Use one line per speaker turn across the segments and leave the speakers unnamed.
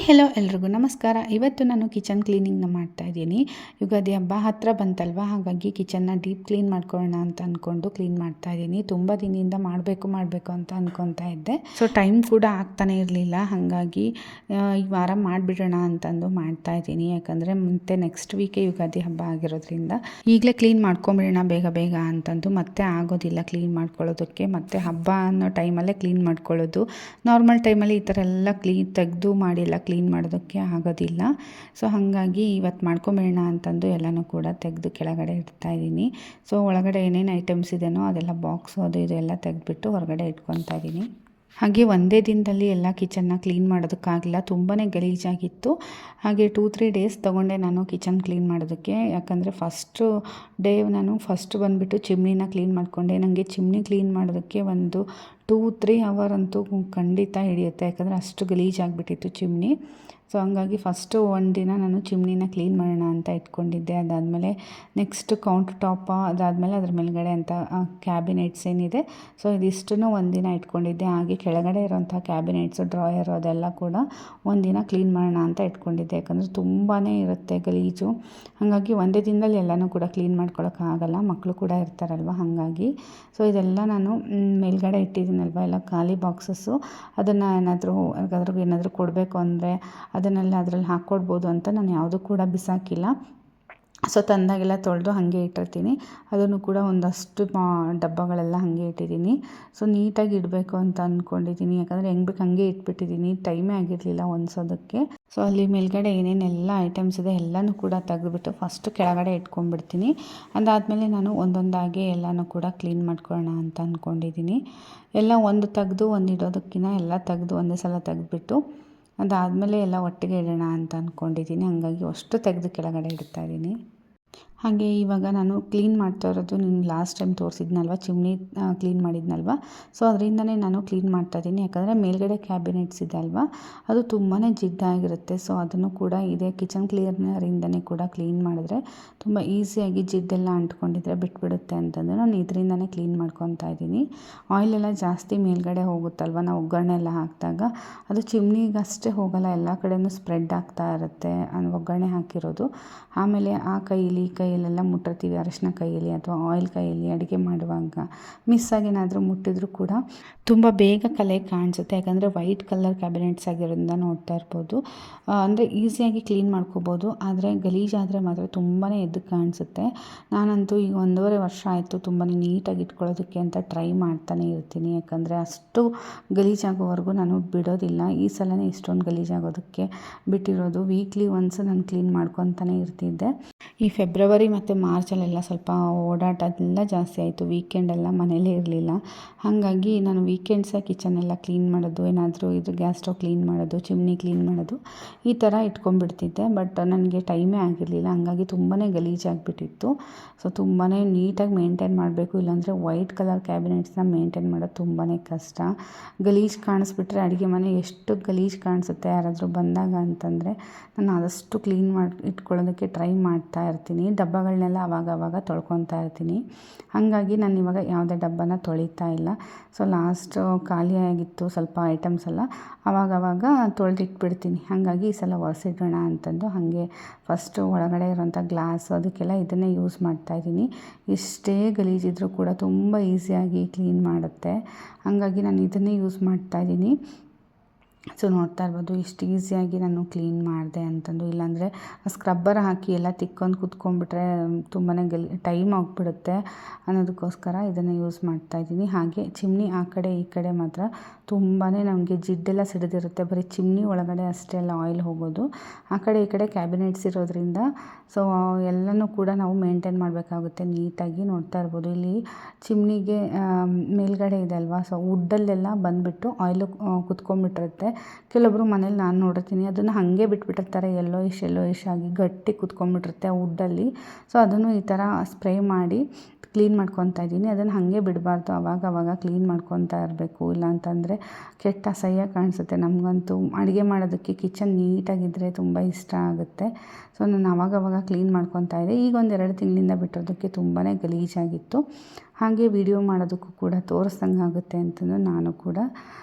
Hello ಎಲ್ರಿಗೂ ನಮಸ್ಕಾರ. ಇವತ್ತು ನಾನು ಕಿಚನ್ ಕ್ಲೀನಿಂಗ್ನ ಮಾಡ್ತಾಯಿದ್ದೀನಿ. ಯುಗಾದಿ ಹಬ್ಬ ಹತ್ತಿರ ಬಂತಲ್ವ, ಹಾಗಾಗಿ ಕಿಚನ್ನ ಡೀಪ್ ಕ್ಲೀನ್ ಮಾಡ್ಕೊಳ್ಳೋಣ ಅಂತ ಅಂದ್ಕೊಂಡು ಕ್ಲೀನ್ ಮಾಡ್ತಾಯಿದ್ದೀನಿ. ತುಂಬ ದಿನದಿಂದ ಮಾಡಬೇಕು ಅಂತ ಅಂದ್ಕೊತಾ ಇದ್ದೆ. ಸೊ ಟೈಮ್ ಕೂಡ ಆಗ್ತಾನೆ ಇರಲಿಲ್ಲ, ಹಾಗಾಗಿ ಈ ವಾರ ಮಾಡಿಬಿಡೋಣ ಅಂತಂದು ಮಾಡ್ತಾಯಿದ್ದೀನಿ. ಯಾಕಂದರೆ ಮತ್ತೆ ನೆಕ್ಸ್ಟ್ ವೀಕೆ ಯುಗಾದಿ ಹಬ್ಬ ಆಗಿರೋದ್ರಿಂದ ಈಗಲೇ ಕ್ಲೀನ್ ಮಾಡ್ಕೊಂಬಿಡೋಣ ಬೇಗ ಅಂತಂದು. ಮತ್ತೆ ಆಗೋದಿಲ್ಲ ಕ್ಲೀನ್ ಮಾಡ್ಕೊಳ್ಳೋದಕ್ಕೆ, ಮತ್ತು ಹಬ್ಬ ಅನ್ನೋ ಟೈಮಲ್ಲೇ ಕ್ಲೀನ್ ಮಾಡ್ಕೊಳ್ಳೋದು. ನಾರ್ಮಲ್ ಟೈಮಲ್ಲಿ ಈ ಥರ ಎಲ್ಲ ತೆಗೆದು ಮಾಡಿಲ್ಲ ಕ್ಲೀನ್ ಮಾಡೋದಕ್ಕೆ ಆಗೋದಿಲ್ಲ. ಸೊ ಹಾಗಾಗಿ ಇವತ್ತು ಮಾಡ್ಕೊಂಬೇಡ ಅಂತಂದು ಎಲ್ಲನೂ ಕೂಡ ತೆಗೆದು ಕೆಳಗಡೆ ಇಡ್ತಾಯಿದ್ದೀನಿ. ಸೊ ಒಳಗಡೆ ಏನೇನು ಐಟಮ್ಸ್ ಇದೆಯೋ ಅದೆಲ್ಲ ಬಾಕ್ಸು ಅದು ಇದೆಲ್ಲ ತೆಗೆದುಬಿಟ್ಟು ಹೊರಗಡೆ ಇಟ್ಕೊತಾ ಇದ್ದೀನಿ. ಹಾಗೆ ಒಂದೇ ದಿನದಲ್ಲಿ ಎಲ್ಲ ಕಿಚನ್ನ ಕ್ಲೀನ್ ಮಾಡೋದಕ್ಕಾಗಿಲ್ಲ, ತುಂಬಾ ಗಲೀಜಾಗಿತ್ತು. ಹಾಗೆ 2-3 ಡೇಸ್ ತೊಗೊಂಡೆ ನಾನು ಕಿಚನ್ ಕ್ಲೀನ್ ಮಾಡೋದಕ್ಕೆ. ಯಾಕಂದರೆ ಫಸ್ಟ್ ಬಂದುಬಿಟ್ಟು ಚಿಮ್ನಿನ ಕ್ಲೀನ್ ಮಾಡಿಕೊಂಡೆ. ನನಗೆ ಚಿಮ್ನಿ ಕ್ಲೀನ್ ಮಾಡೋದಕ್ಕೆ ಒಂದು 2-3 ಅವರ್ ಅಂತೂ ಖಂಡಿತ ಹಿಡಿಯುತ್ತೆ, ಯಾಕಂದರೆ ಅಷ್ಟು ಗಲೀಜಾಗಿಬಿಟ್ಟಿತ್ತು ಚಿಮ್ನಿ. ಸೊ ಹಂಗಾಗಿ ಫಸ್ಟು ಒಂದು ದಿನ ನಾನು ಚಿಮ್ನಿನ ಕ್ಲೀನ್ ಮಾಡೋಣ ಅಂತ ಇಟ್ಕೊಂಡಿದ್ದೆ. ಅದಾದಮೇಲೆ ನೆಕ್ಸ್ಟ್ ಕೌಂಟರ್ ಟಾಪ, ಅದಾದಮೇಲೆ ಅದ್ರ ಮೇಲ್ಗಡೆ ಅಂತ ಕ್ಯಾಬಿನೆಟ್ಸ್ ಏನಿದೆ, ಸೊ ಇದಿಷ್ಟನ್ನು ಒಂದಿನ ಇಟ್ಕೊಂಡಿದ್ದೆ. ಹಾಗೆ ಕೆಳಗಡೆ ಇರೋಂಥ ಕ್ಯಾಬಿನೆಟ್ಸು, ಡ್ರಾಯರು ಅದೆಲ್ಲ ಕೂಡ ಒಂದಿನ ಕ್ಲೀನ್ ಮಾಡೋಣ ಅಂತ ಇಟ್ಕೊಂಡಿದ್ದೆ. ಯಾಕಂದರೆ ತುಂಬಾ ಇರುತ್ತೆ ಗಲೀಜು. ಹಾಗಾಗಿ ಒಂದೇ ದಿನದಲ್ಲಿ ಎಲ್ಲನೂ ಕೂಡ ಕ್ಲೀನ್ ಮಾಡ್ಕೊಳಕ್ಕಾಗಲ್ಲ, ಮಕ್ಕಳು ಕೂಡ ಇರ್ತಾರಲ್ವ, ಹಾಗಾಗಿ. ಸೊ ಇದೆಲ್ಲ ನಾನು ಮೇಲ್ಗಡೆ ಇಟ್ಟಿದ್ದೀನಲ್ವ, ಎಲ್ಲ ಖಾಲಿ ಬಾಕ್ಸಸ್ಸು. ಅದನ್ನು ಏನಾದರೂ ಕೊಡಬೇಕು ಅಂದರೆ ಅದನ್ನೆಲ್ಲ ಅದರಲ್ಲಿ ಹಾಕ್ಕೊಡ್ಬೋದು ಅಂತ ನಾನು ಯಾವುದೂ ಕೂಡ ಬಿಸಾಕಿಲ್ಲ. ಸೊ ತಂದಾಗೆಲ್ಲ ತೊಳೆದು ಹಾಗೆ ಇಟ್ಟಿರ್ತೀನಿ. ಅದನ್ನು ಕೂಡ ಒಂದಷ್ಟು ಡಬ್ಬಗಳೆಲ್ಲ ಹಾಗೆ ಇಟ್ಟಿದ್ದೀನಿ. ಸೊ ನೀಟಾಗಿ ಇಡಬೇಕು ಅಂತ ಅಂದ್ಕೊಂಡಿದ್ದೀನಿ, ಯಾಕಂದರೆ ಹೆಂಗೆ ಬೇಕು ಹಾಗೆ ಇಟ್ಬಿಟ್ಟಿದ್ದೀನಿ, ಟೈಮೇ ಆಗಿರಲಿಲ್ಲ ಒನ್ಸೋದಕ್ಕೆ. ಸೊ ಅಲ್ಲಿ ಮೇಲ್ಗಡೆ ಏನೇನೆಲ್ಲ ಐಟಮ್ಸ್ ಇದೆ ಎಲ್ಲನೂ ಕೂಡ ತೆಗೆದುಬಿಟ್ಟು ಫಸ್ಟು ಕೆಳಗಡೆ ಇಟ್ಕೊಂಡ್ಬಿಡ್ತೀನಿ. ಅದಾದಮೇಲೆ ನಾನು ಒಂದೊಂದಾಗಿ ಎಲ್ಲನೂ ಕೂಡ ಕ್ಲೀನ್ ಮಾಡ್ಕೊಳ್ಳೋಣ ಅಂತ ಅಂದ್ಕೊಂಡಿದ್ದೀನಿ. ಎಲ್ಲ ಒಂದು ತೆಗೆದು ಒಂದು ಇಡೋದಕ್ಕಿಂತ ಎಲ್ಲ ತೆಗೆದು ಒಂದೇ ಸಲ ತೆಗೆದುಬಿಟ್ಟು ಅದಾದಮೇಲೆ ಎಲ್ಲ ಒಟ್ಟಿಗೆ ಇಡೋಣ ಅಂತ ಅಂದ್ಕೊಂಡಿದ್ದೀನಿ. ಹಾಗಾಗಿ ಅಷ್ಟು ತೆಗೆದು ಕೆಳಗಡೆ ಇಡ್ತಾಯಿದ್ದೀನಿ. ಹಾಗೆ ಇವಾಗ ನಾನು ಕ್ಲೀನ್ ಮಾಡ್ತಾ ಇರೋದು ನಿಮ್ಗೆ ಲಾಸ್ಟ್ ಟೈಮ್ ತೋರಿಸಿದ್ನಲ್ವ, ಚಿಮ್ನಿ ಕ್ಲೀನ್ ಮಾಡಿದ್ನಲ್ವ, ಸೊ ಅದರಿಂದನೇ ನಾನು ಕ್ಲೀನ್ ಮಾಡ್ತಾಯಿದ್ದೀನಿ. ಯಾಕಂದರೆ ಮೇಲ್ಗಡೆ ಕ್ಯಾಬಿನೆಟ್ಸ್ ಇದೆ ಅಲ್ವಾ, ಅದು ತುಂಬಾ ಜಿಡ್ಡಾಗಿರುತ್ತೆ. ಸೊ ಅದನ್ನು ಕೂಡ ಇದೇ ಕಿಚನ್ ಕ್ಲೀನರಿಂದನೇ ಕೂಡ ಕ್ಲೀನ್ ಮಾಡಿದ್ರೆ ತುಂಬ ಈಸಿಯಾಗಿ ಜಿಡ್ಡೆಲ್ಲ ಅಂಟ್ಕೊಂಡಿದ್ರೆ ಬಿಟ್ಬಿಡುತ್ತೆ ಅಂತಂದರೆ ನಾನು ಇದರಿಂದನೇ ಕ್ಲೀನ್ ಮಾಡ್ಕೊತಾ ಇದ್ದೀನಿ. ಆಯಿಲೆಲ್ಲ ಜಾಸ್ತಿ ಮೇಲ್ಗಡೆ ಹೋಗುತ್ತಲ್ವ, ನಾವು ಒಗ್ಗರಣೆ ಎಲ್ಲ ಹಾಕಿದಾಗ ಅದು ಚಿಮ್ನಿಗಷ್ಟೇ ಹೋಗಲ್ಲ, ಎಲ್ಲ ಕಡೆಯೂ ಸ್ಪ್ರೆಡ್ ಆಗ್ತಾ ಇರುತ್ತೆ ಒಗ್ಗರಣೆ ಹಾಕಿರೋದು. ಆಮೇಲೆ ಆ ಕೈಯಲ್ಲಿ ಈ ಕೈಯಲ್ಲೆಲ್ಲ ಮುಟ್ಟಿರ್ತೀವಿ, ಅರಶಿನ ಕೈಯಲ್ಲಿ ಅಥವಾ ಆಯಿಲ್ ಕೈಯಲ್ಲಿ ಅಡುಗೆ ಮಾಡುವಾಗ ಮಿಸ್ಸಾಗಿ ಏನಾದರೂ ಮುಟ್ಟಿದ್ರೂ ಕೂಡ ತುಂಬ ಬೇಗ ಕಲೆ ಕಾಣಿಸುತ್ತೆ. ಯಾಕಂದರೆ ವೈಟ್ ಕಲರ್ ಕ್ಯಾಬಿನೆಟ್ಸ್ ಆಗಿರೋದ್ರಿಂದ ನೋಡ್ತಾ ಇರ್ಬೋದು. ಅಂದರೆ ಈಸಿಯಾಗಿ ಕ್ಲೀನ್ ಮಾಡ್ಕೋಬೋದು, ಆದರೆ ಗಲೀಜಾದರೆ ಮಾತ್ರ ತುಂಬಾ ಎದ್ದು ಕಾಣಿಸುತ್ತೆ. ನಾನಂತೂ ಈಗ 1.5 ವರ್ಷ ಆಯಿತು ತುಂಬಾ ನೀಟಾಗಿ ಇಟ್ಕೊಳ್ಳೋದಕ್ಕೆ ಅಂತ ಟ್ರೈ ಮಾಡ್ತಾನೆ ಇರ್ತೀನಿ. ಯಾಕಂದರೆ ಅಷ್ಟು ಗಲೀಜಾಗೋವರೆಗೂ ನಾನು ಬಿಡೋದಿಲ್ಲ. ಈ ಸಲನೇ ಇಷ್ಟೊಂದು ಗಲೀಜಾಗೋದಕ್ಕೆ ಬಿಟ್ಟಿರೋದು. ವೀಕ್ಲಿ ಒನ್ಸ್ ನಾನು ಕ್ಲೀನ್ ಮಾಡ್ಕೊತಾನೆ ಇರ್ತಿದ್ದೆ. ಈ ಫೆಬ್ರವರಿ ಮತ್ತು ಮಾರ್ಚಲ್ಲೆಲ್ಲ ಸ್ವಲ್ಪ ಓಡಾಟ ಎಲ್ಲ ಜಾಸ್ತಿ ಆಯಿತು. ವೀಕೆಂಡೆಲ್ಲ ಮನೇಲೇ ಇರಲಿಲ್ಲ, ಹಾಗಾಗಿ ನಾನು ವೀಕೆಂಡ್ಸೇ ಕಿಚನೆಲ್ಲ ಕ್ಲೀನ್ ಮಾಡೋದು, ಏನಾದರೂ ಗ್ಯಾಸ್ ಸ್ಟವ್ ಕ್ಲೀನ್ ಮಾಡೋದು, ಚಿಮ್ನಿ ಕ್ಲೀನ್ ಮಾಡೋದು ಈ ಥರ ಇಟ್ಕೊಂಡ್ಬಿಡ್ತಿದ್ದೆ. ಬಟ್ ನನಗೆ ಟೈಮೇ ಆಗಿರಲಿಲ್ಲ, ಹಾಗಾಗಿ ತುಂಬಾ ಗಲೀಜಾಗಿಬಿಟ್ಟಿತ್ತು. ಸೊ ತುಂಬಾ ನೀಟಾಗಿ ಮೇಂಟೈನ್ ಮಾಡಬೇಕು, ಇಲ್ಲಾಂದರೆ ವೈಟ್ ಕಲರ್ ಕ್ಯಾಬಿನೆಟ್ಸ್ನ ಮೇಂಟೈನ್ ಮಾಡೋದು ತುಂಬಾ ಕಷ್ಟ. ಗಲೀಜು ಕಾಣಿಸ್ಬಿಟ್ರೆ ಅಡುಗೆ ಮನೆ ಎಷ್ಟು ಗಲೀಜು ಕಾಣಿಸುತ್ತೆ ಯಾರಾದರೂ ಬಂದಾಗ ಅಂತಂದರೆ ನಾನು ಆದಷ್ಟು ಕ್ಲೀನ್ ಮಾಡಿ ಇಟ್ಕೊಳ್ಳೋದಕ್ಕೆ ಟ್ರೈ ಮಾಡ್ತಾ ಇರ್ತೀನಿ. ಡಬ್ಬಗಳನ್ನೆಲ್ಲ ಆವಾಗ ತೊಳ್ಕೊತಾ ಇರ್ತೀನಿ. ಹಾಗಾಗಿ ನಾನು ಇವಾಗ ಯಾವುದೇ ಡಬ್ಬನ ತೊಳಿತಾ ಇಲ್ಲ. ಸೊ ಲಾಸ್ಟ್ ಖಾಲಿಯಾಗಿತ್ತು ಸ್ವಲ್ಪ ಐಟಮ್ಸ್ ಎಲ್ಲ, ಆವಾಗ ತೊಳೆದಿಟ್ಬಿಡ್ತೀನಿ. ಹಾಗಾಗಿ ಈ ಸಲ ಒರೆಸಿಡೋಣ ಅಂತಂದು ಹಾಗೆ ಫಸ್ಟು ಒಳಗಡೆ ಇರೋಂಥ ಗ್ಲಾಸ್ ಅದಕ್ಕೆಲ್ಲ ಇದನ್ನೇ ಯೂಸ್ ಮಾಡ್ತಾಯಿದ್ದೀನಿ. ಎಷ್ಟೇ ಗಲೀಜಿದ್ರೂ ಕೂಡ ತುಂಬ ಈಸಿಯಾಗಿ ಕ್ಲೀನ್ ಮಾಡುತ್ತೆ, ಹಾಗಾಗಿ ನಾನು ಇದನ್ನೇ ಯೂಸ್ ಮಾಡ್ತಾಯಿದ್ದೀನಿ. ಸೊ ನೋಡ್ತಾ ಇರ್ಬೋದು ಎಷ್ಟು ಈಸಿಯಾಗಿ ನಾನು ಕ್ಲೀನ್ ಮಾಡಿದೆ ಅಂತಂದು. ಇಲ್ಲಾಂದರೆ ಸ್ಕ್ರಬ್ಬರ್ ಹಾಕಿ ಎಲ್ಲ ತಿಕ್ಕೊಂಡು ಕುತ್ಕೊಂಡ್ಬಿಟ್ರೆ ತುಂಬಾ ಟೈಮ್ ಆಗಿಬಿಡುತ್ತೆ ಅನ್ನೋದಕ್ಕೋಸ್ಕರ ಇದನ್ನು ಯೂಸ್ ಮಾಡ್ತಾಯಿದ್ದೀನಿ. ಹಾಗೆ ಚಿಮ್ನಿ ಆ ಕಡೆ ಈ ಕಡೆ ಮಾತ್ರ ತುಂಬಾ ನಮಗೆ ಜಿಡ್ಡೆಲ್ಲ ಸಿಡಿದಿರುತ್ತೆ, ಬರೀ ಚಿಮ್ನಿ ಒಳಗಡೆ ಅಷ್ಟೇ ಎಲ್ಲ ಆಯಿಲ್ ಹೋಗೋದು. ಆ ಕಡೆ ಈ ಕಡೆ ಕ್ಯಾಬಿನೆಟ್ಸ್ ಇರೋದ್ರಿಂದ ಸೊ ಎಲ್ಲನೂ ಕೂಡ ನಾವು ಮೇಂಟೈನ್ ಮಾಡಬೇಕಾಗುತ್ತೆ ನೀಟಾಗಿ. ನೋಡ್ತಾ ಇರ್ಬೋದು ಇಲ್ಲಿ ಚಿಮ್ನಿಗೆ ಮೇಲ್ಗಡೆ ಇದೆ ಅಲ್ವಾ, ಸೊ ವುಡ್ಡಲ್ಲೆಲ್ಲ ಬಂದುಬಿಟ್ಟು ಆಯಿಲು ಕುತ್ಕೊಂಡ್ಬಿಟ್ಟಿರುತ್ತೆ. ಕೆಲವೊಬ್ಬರು ಮನೇಲಿ ನಾನು ನೋಡಿರ್ತೀನಿ ಅದನ್ನು ಹಾಗೆ ಬಿಟ್ಬಿಟ್ಟಿರ್ತಾರೆ, ಯೆಲ್ಲೋಯಿಶ್ ಆಗಿ ಗಟ್ಟಿ ಕುತ್ಕೊಂಡ್ಬಿಟ್ಟಿರುತ್ತೆ ವುಡ್ಡಲ್ಲಿ. ಸೊ ಅದನ್ನು ಈ ಥರ ಸ್ಪ್ರೇ ಮಾಡಿ ಕ್ಲೀನ್ ಮಾಡ್ಕೊತಾ ಇದ್ದೀನಿ. ಅದನ್ನು ಹಾಗೆ ಬಿಡಬಾರ್ದು, ಆವಾಗ ಕ್ಲೀನ್ ಮಾಡ್ಕೊತಾ ಇರಬೇಕು, ಇಲ್ಲ ಅಂತಂದರೆ ಕೆಟ್ಟ ಅಸಹ್ಯ ಕಾಣಿಸುತ್ತೆ. ನಮಗಂತೂ ಅಡುಗೆ ಮಾಡೋದಕ್ಕೆ ಕಿಚನ್ ನೀಟಾಗಿದ್ದರೆ ತುಂಬ ಇಷ್ಟ ಆಗುತ್ತೆ. ಸೊ ನಾನು ಆವಾಗ ಕ್ಲೀನ್ ಮಾಡ್ಕೊತಾ ಇದ್ದೆ. ಈಗ 1-2 ತಿಂಗಳಿಂದ ಬಿಟ್ಟಿರೋದಕ್ಕೆ ತುಂಬಾ ಗಲೀಜಾಗಿತ್ತು. ಹಾಗೆ ವಿಡಿಯೋ ಮಾಡೋದಕ್ಕೂ ಕೂಡ ತೋರಿಸ್ದಂಗೆ ಆಗುತ್ತೆ ಅಂತಂದು ನಾನು ಕೂಡ